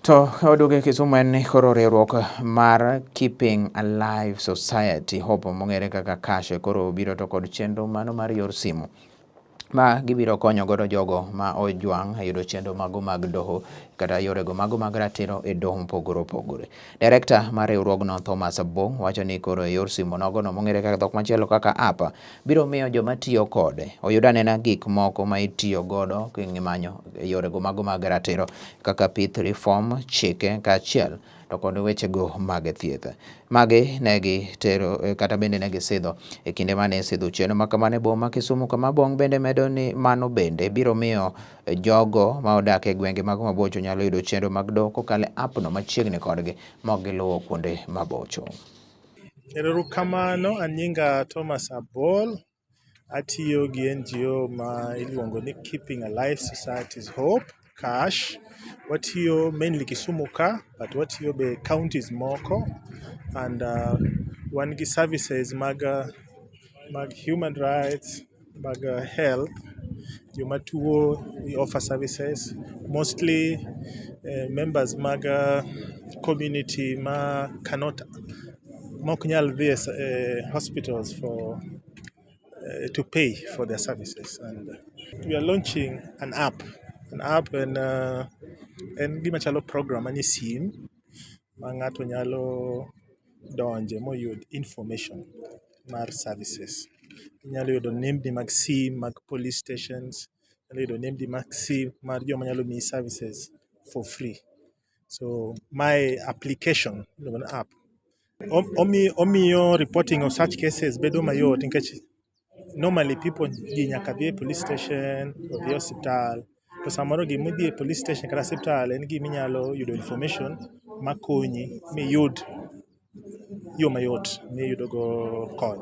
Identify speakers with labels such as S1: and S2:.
S1: To oduoge Kisumu en ni koro riwruok mar Keeping Alive Society Hope mong'ere kaka Cash koro biro to kod chenro mano mar yor simu ma gibiro konyo godo jogo ma ojwang' e yudo chenro mago mag doho kata yorego mago mag ratiro e doho mopogore opogore. Direkta mar riwruogno Thomas Abong wacho ni koro e yor simu nogono mong'ere kaka dhok machielo kaka app biro miyo joma tiyo kode oyud anena gik moko ma itiyo godo kimanyo e yorego mago mag ratiro kaka pith reform, chike kaachiel to kod wechego mag thieth. Magi negi tero kata bende negi sidho e kinde mane sidho cheno ma kamane boma Kisumu kama Bong bende medo ni mano bende biro miyo jogo ma odak e gwenge mago mabocho nyalo yudo chenro mag doho kokalo e app no machiegni kodgi mok giluwo kuonde mabocho.
S2: Erokamano, an nyinga Thomas Abol, atiyo gi NGO ma iluongo ni Keeping Alive Society's Hope, Cash. Watiyo mainly Kisumu ka, but watiyo be counties moko, and wan gi services mag human rights, mag health, joma tuo, we offer services, mostly members mag community ma cannot, mok nyal dhi hospitals for to pay for their services, and we are launching an app en gima chalo program manie sim ma ng'ato nyalo donje moyud information mar services. Inyalo yudo nembni mag sim mag police stations, inyalo yudo nembni mag sim mar joma nyalo miyi services for free. So my application, an app, omiyo reporting of such cases bedo mayot nikech normally ji nyaka dhi e police station, odhi e osiptal, to samoro gima idhi e police station kata osiptal en gima inyalo yudo information makonyi miyud yo mayot miyudogo kony.